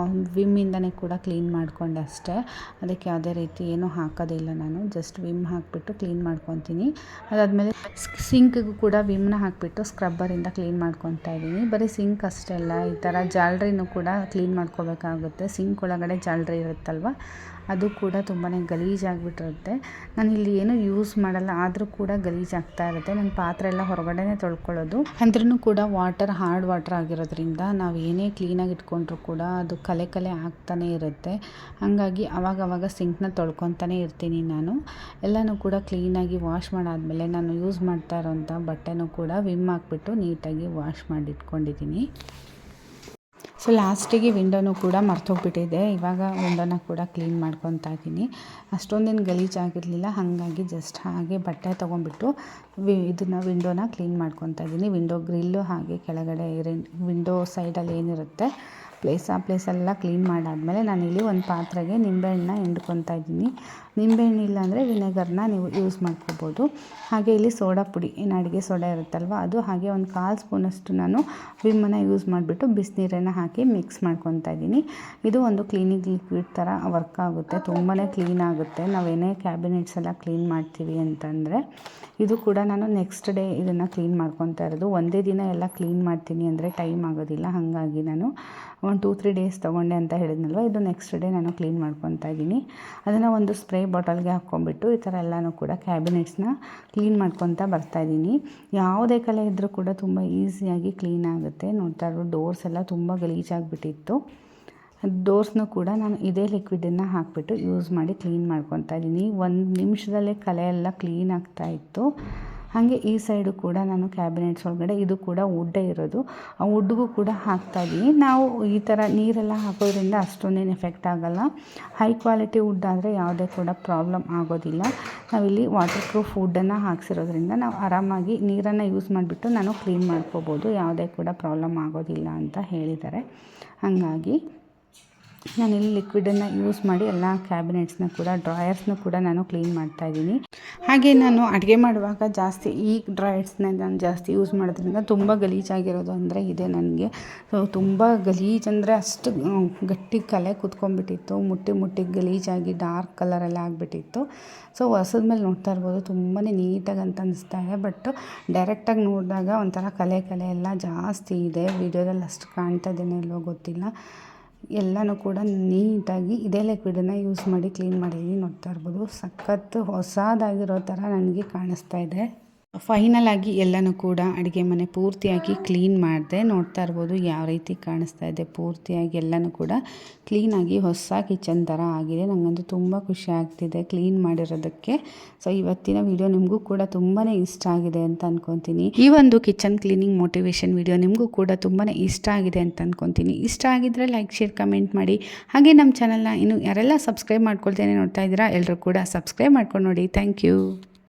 ವಿಮ್ಮಿಂದನೇ ಕೂಡ ಕ್ಲೀನ್ ಮಾಡಿಕೊಂಡೆ ಅಷ್ಟೇ. ಅದಕ್ಕೆ ಯಾವುದೇ ರೀತಿ ಏನೂ ಹಾಕೋದಿಲ್ಲ, ನಾನು ಜಸ್ಟ್ ವಿಮ್ ಹಾಕಿಬಿಟ್ಟು ಕ್ಲೀನ್ ಮಾಡ್ಕೊತೀನಿ. ಅದಾದಮೇಲೆ ಸಿಂಕ್ಗೂ ಕೂಡ ವಿಮ್ನ ಹಾಕಿಬಿಟ್ಟು ಸ್ಕ್ರಬ್ಬರಿಂದ ಕ್ಲೀನ್ ಮಾಡ್ಕೊತಾ ಇದ್ದೀನಿ. ಬರೀ ಸಿಂಕ್ ಅಷ್ಟೇ ಅಲ್ಲ, ಈ ಥರ ಜಾಲರಿನೂ ಕೂಡ ಕ್ಲೀನ್ ಮಾಡ್ಕೋಬೇಕಾಗುತ್ತೆ. ಸಿಂಕ್ ಒಳಗಡೆ ಜಾಲರಿ ಇರುತ್ತಲ್ವ, ಅದು ಕೂಡ ತುಂಬಾ ಗಲೀಜಾಗಿಬಿಟ್ಟಿರುತ್ತೆ. ನಾನಿಲ್ಲಿ ಏನೂ ಯೂಸ್ ಮಾಡಲ್ಲ, ಆದರೂ ಕೂಡ ಗಲೀಜಾಗ್ತಾ ಇರುತ್ತೆ. ನನ್ನ ಪಾತ್ರೆ ಎಲ್ಲ ಹೊರಗಡೆನೇ ತೊಳ್ಕೊಳ್ಳೋದು. ಅಂದ್ರೂ ಕೂಡ ಹಾರ್ಡ್ ವಾಟರ್ ಆಗಿರೋದ್ರಿಂದ ನಾವು ಏನೇ ಕ್ಲೀನಾಗಿ ಇಟ್ಕೊಂಡ್ರೂ ಕೂಡ ಅದು ಕಲೆ ಆಗ್ತಾನೇ ಇರುತ್ತೆ. ಹಾಗಾಗಿ ಅವಾಗವಾಗ ಸಿಂಕ್ನ ತೊಳ್ಕೊತಾನೆ ಇರ್ತೀನಿ ನಾನು. ಎಲ್ಲನೂ ಕೂಡ ಕ್ಲೀನಾಗಿ ವಾಶ್ ಮಾಡಾದಮೇಲೆ ನಾನು ಯೂಸ್ ಮಾಡ್ತಾ ಇರೋಂಥ ಬಟ್ಟೆನೂ ಕೂಡ ವಿಮ್ ಹಾಕ್ಬಿಟ್ಟು ನೀಟಾಗಿ ವಾಶ್ ಮಾಡಿ ಇಟ್ಕೊಂಡಿದ್ದೀನಿ. ಸೊ ಲಾಸ್ಟಿಗೆ ವಿಂಡೋನೂ ಕೂಡ ಮರ್ತೋಗ್ಬಿಟ್ಟಿದೆ. ಇವಾಗ ವಿಂಡೋನ ಕೂಡ ಕ್ಲೀನ್ ಮಾಡ್ಕೊತಾ ಇದ್ದೀನಿ. ಅಷ್ಟೊಂದೇನು ಗಲೀಜಾಗಿರಲಿಲ್ಲ, ಹಾಗಾಗಿ ಜಸ್ಟ್ ಹಾಗೆ ಬಟ್ಟೆ ತೊಗೊಂಡ್ಬಿಟ್ಟು ಇದನ್ನು ವಿಂಡೋನ ಕ್ಲೀನ್ ಮಾಡ್ಕೊತಾ ಇದ್ದೀನಿ. ವಿಂಡೋ ಗ್ರಿಲ್ಲು ಹಾಗೆ ಕೆಳಗಡೆ ವಿಂಡೋ ಸೈಡಲ್ಲಿ ಏನಿರುತ್ತೆ ಆ ಪ್ಲೇಸೆಲ್ಲ ಕ್ಲೀನ್ ಮಾಡಾದಮೇಲೆ ನಾನಿಲ್ಲಿ ಒಂದು ಪಾತ್ರೆಗೆ ನಿಂಬೆಹಣ್ಣನ್ನ ಹಿಂಡ್ಕೊತಾ ಇದ್ದೀನಿ. ನಿಂಬೆಹಣ್ಣು ಇಲ್ಲ ಅಂದರೆ ವಿನೆಗರ್ನ ನೀವು ಯೂಸ್ ಮಾಡ್ಕೋಬೋದು. ಹಾಗೆ ಇಲ್ಲಿ ಸೋಡಾ ಪುಡಿ, ಏನು ಅಡುಗೆ ಸೋಡಾ ಇರುತ್ತಲ್ವ ಅದು, ಹಾಗೆ ಒಂದು 1/4 ಸ್ಪೂನಷ್ಟು ನಾನು ವಿಮ್ಮನ್ನು ಯೂಸ್ ಮಾಡಿಬಿಟ್ಟು ಬಿಸಿನೀರನ್ನು ಹಾಕಿ ಮಿಕ್ಸ್ ಮಾಡ್ಕೊತಾ ಇದ್ದೀನಿ. ಇದು ಒಂದು ಕ್ಲೀನಿಂಗ್ ಲಿಕ್ವಿಡ್ ಥರ ವರ್ಕ್ ಆಗುತ್ತೆ, ತುಂಬಾ ಕ್ಲೀನ್ ಆಗುತ್ತೆ. ನಾವೇನೇ ಕ್ಯಾಬಿನೆಟ್ಸ್ ಎಲ್ಲ ಕ್ಲೀನ್ ಮಾಡ್ತೀವಿ ಅಂತಂದರೆ ಇದು ಕೂಡ ನಾನು ನೆಕ್ಸ್ಟ್ ಡೇ ಇದನ್ನು ಕ್ಲೀನ್ ಮಾಡ್ಕೊತಾ ಇರೋದು. ಒಂದೇ ದಿನ ಎಲ್ಲ ಕ್ಲೀನ್ ಮಾಡ್ತೀನಿ ಅಂದರೆ ಟೈಮ್ ಆಗೋದಿಲ್ಲ, ಹಾಗಾಗಿ ನಾನು 1-2-3 ಡೇಸ್ ತೊಗೊಂಡೆ ಅಂತ ಹೇಳಿದ್ನಲ್ವ, ಇದು ನೆಕ್ಸ್ಟ್ ಡೇ ನಾನು ಕ್ಲೀನ್ ಮಾಡ್ಕೊತಾ ಇದ್ದೀನಿ. ಅದನ್ನು ಒಂದು ಸ್ಪ್ರೇ ಬಾಟಲ್ಗೆ ಹಾಕ್ಕೊಂಡ್ಬಿಟ್ಟು ಈ ಥರ ಎಲ್ಲನೂ ಕೂಡ ಕ್ಯಾಬಿನೆಟ್ಸ್ನ ಕ್ಲೀನ್ ಮಾಡ್ಕೊತಾ ಬರ್ತಾಯಿದ್ದೀನಿ. ಯಾವುದೇ ಕಲೆ ಇದ್ದರೂ ಕೂಡ ತುಂಬ ಈಸಿಯಾಗಿ ಕ್ಲೀನ್ ಆಗುತ್ತೆ. ನೋಡ್ತಾ ಇರೋ ಡೋರ್ಸ್ ಎಲ್ಲ ತುಂಬ ಗಲೀಜಾಗಿಬಿಟ್ಟಿತ್ತು. ಡೋರ್ಸ್ನೂ ಕೂಡ ನಾನು ಇದೇ ಲಿಕ್ವಿಡನ್ನು ಹಾಕಿಬಿಟ್ಟು ಯೂಸ್ ಮಾಡಿ ಕ್ಲೀನ್ ಮಾಡ್ಕೊತಾ ಇದ್ದೀನಿ. 1 ನಿಮಿಷದಲ್ಲೇ ಕಲೆ ಎಲ್ಲ ಕ್ಲೀನ್ ಆಗ್ತಾಯಿತ್ತು. ಹಾಗೆ ಈ ಸೈಡು ಕೂಡ ನಾನು ಕ್ಯಾಬಿನೆಟ್ಸ್ ಒಳಗಡೆ, ಇದು ಕೂಡ ವುಡ್ಡೇ ಇರೋದು, ಆ ವುಡ್ಗೂ ಕೂಡ ಹಾಕ್ತಾಯಿದ್ದೀನಿ. ನಾವು ಈ ಥರ ನೀರೆಲ್ಲ ಹಾಕೋದ್ರಿಂದ ಅಷ್ಟೊಂದೇನು ಎಫೆಕ್ಟ್ ಆಗೋಲ್ಲ. ಹೈ ಕ್ವಾಲಿಟಿ ವುಡ್ ಆದರೆ ಯಾವುದೇ ಕೂಡ ಪ್ರಾಬ್ಲಮ್ ಆಗೋದಿಲ್ಲ. ನಾವಿಲ್ಲಿ ವಾಟರ್ ಪ್ರೂಫ್ ವುಡ್ಡನ್ನು ಹಾಕ್ಸಿರೋದ್ರಿಂದ ನಾವು ಆರಾಮಾಗಿ ನೀರನ್ನು ಯೂಸ್ ಮಾಡಿಬಿಟ್ಟು ನಾನು ಕ್ಲೀನ್ ಮಾಡ್ಕೋಬೋದು, ಯಾವುದೇ ಕೂಡ ಪ್ರಾಬ್ಲಮ್ ಆಗೋದಿಲ್ಲ ಅಂತ ಹೇಳಿದ್ದಾರೆ. ಹಾಗಾಗಿ ನಾನಿಲ್ಲಿ ಲಿಕ್ವಿಡನ್ನು ಯೂಸ್ ಮಾಡಿ ಎಲ್ಲ ಕ್ಯಾಬಿನೆಟ್ಸ್ನ ಕೂಡ, ಡ್ರಾಯರ್ಸ್ನ ಕೂಡ ನಾನು ಕ್ಲೀನ್ ಮಾಡ್ತಾಯಿದ್ದೀನಿ. ಹಾಗೆ ನಾನು ಅಡುಗೆ ಮಾಡುವಾಗ ಜಾಸ್ತಿ ಈ ಡ್ರಾಯರ್ಸ್ನ ನಾನು ಜಾಸ್ತಿ ಯೂಸ್ ಮಾಡೋದ್ರಿಂದ ತುಂಬ ಗಲೀಜಾಗಿರೋದು ಅಂದರೆ ಇದೆ ನನಗೆ. ಸೊ ತುಂಬ ಗಲೀಜಂದರೆ ಅಷ್ಟು ಗಟ್ಟಿ ಕಲೆ ಕುತ್ಕೊಂಡ್ಬಿಟ್ಟಿತ್ತು, ಮುಟ್ಟಿ ಗಲೀಜಾಗಿ ಡಾರ್ಕ್ ಕಲರೆಲ್ಲ ಆಗಿಬಿಟ್ಟಿತ್ತು. ಸೊ ಹೊಸದ ಮೇಲೆ ನೋಡ್ತಾ ಇರ್ಬೋದು ತುಂಬಾ ನೀಟಾಗಿ ಅಂತ ಅನಿಸ್ತಾ ಇದೆ. ಬಟ್ ಡೈರೆಕ್ಟಾಗಿ ನೋಡಿದಾಗ ಒಂಥರ ಕಲೆ ಎಲ್ಲ ಜಾಸ್ತಿ ಇದೆ. ವಿಡಿಯೋದಲ್ಲಿ ಅಷ್ಟು ಕಾಣ್ತಾ ಇದ್ದೇನೆ ಇಲ್ವೋ ಗೊತ್ತಿಲ್ಲ. ಎಲ್ಲನೂ ಕೂಡ ನೀಟಾಗಿ ಇದೇ ಲಿಕ್ವಿಡನ್ನು ಯೂಸ್ ಮಾಡಿ ಕ್ಲೀನ್ ಮಾಡಿದ್ದೀನಿ. ನೋಡ್ತಾ ಇರ್ಬೋದು ಸಖತ್ತು ಹೊಸದಾಗಿರೋ ಥರ ನನಗೆ ಕಾಣಿಸ್ತಾ ಇದೆ. ಫೈನಲ್ ಆಗಿ ಎಲ್ಲನೂ ಕೂಡ ಅಡುಗೆ ಮನೆ ಪೂರ್ತಿಯಾಗಿ ಕ್ಲೀನ್ ಮಾಡಿದೆ. ನೋಡ್ತಾ ಇರ್ಬೋದು ಯಾವ ರೀತಿ ಕಾಣಿಸ್ತಾ ಇದೆ. ಪೂರ್ತಿಯಾಗಿ ಎಲ್ಲನೂ ಕೂಡ ಕ್ಲೀನಾಗಿ ಹೊಸ ಕಿಚನ್ ಥರ ಆಗಿದೆ. ನನಗಂತೂ ತುಂಬ ಖುಷಿ ಆಗ್ತಿದೆ ಕ್ಲೀನ್ ಮಾಡಿರೋದಕ್ಕೆ. ಸೊ ಇವತ್ತಿನ ವಿಡಿಯೋ ನಿಮಗೂ ಕೂಡ ತುಂಬಾ ಇಷ್ಟ ಆಗಿದೆ ಅಂತ ಅಂದ್ಕೊತೀನಿ. ಈ ಒಂದು ಕಿಚನ್ ಕ್ಲೀನಿಂಗ್ ಮೋಟಿವೇಶನ್ ವಿಡಿಯೋ ನಿಮಗೂ ಕೂಡ ತುಂಬಾ ಇಷ್ಟ ಆಗಿದೆ ಅಂತ ಅಂದ್ಕೊತೀನಿ. ಇಷ್ಟ ಆಗಿದ್ದರೆ ಲೈಕ್, ಶೇರ್, ಕಮೆಂಟ್ ಮಾಡಿ. ಹಾಗೆ ನಮ್ಮ ಚಾನಲ್ನ ಇನ್ನು ಯಾರೆಲ್ಲ ಸಬ್ಸ್ಕ್ರೈಬ್ ಮಾಡ್ಕೊಳ್ತೇನೆ ನೋಡ್ತಾ ಇದ್ದೀರಾ ಎಲ್ಲರೂ ಕೂಡ ಸಬ್ಸ್ಕ್ರೈಬ್ ಮಾಡ್ಕೊಂಡು ನೋಡಿ. Thank you.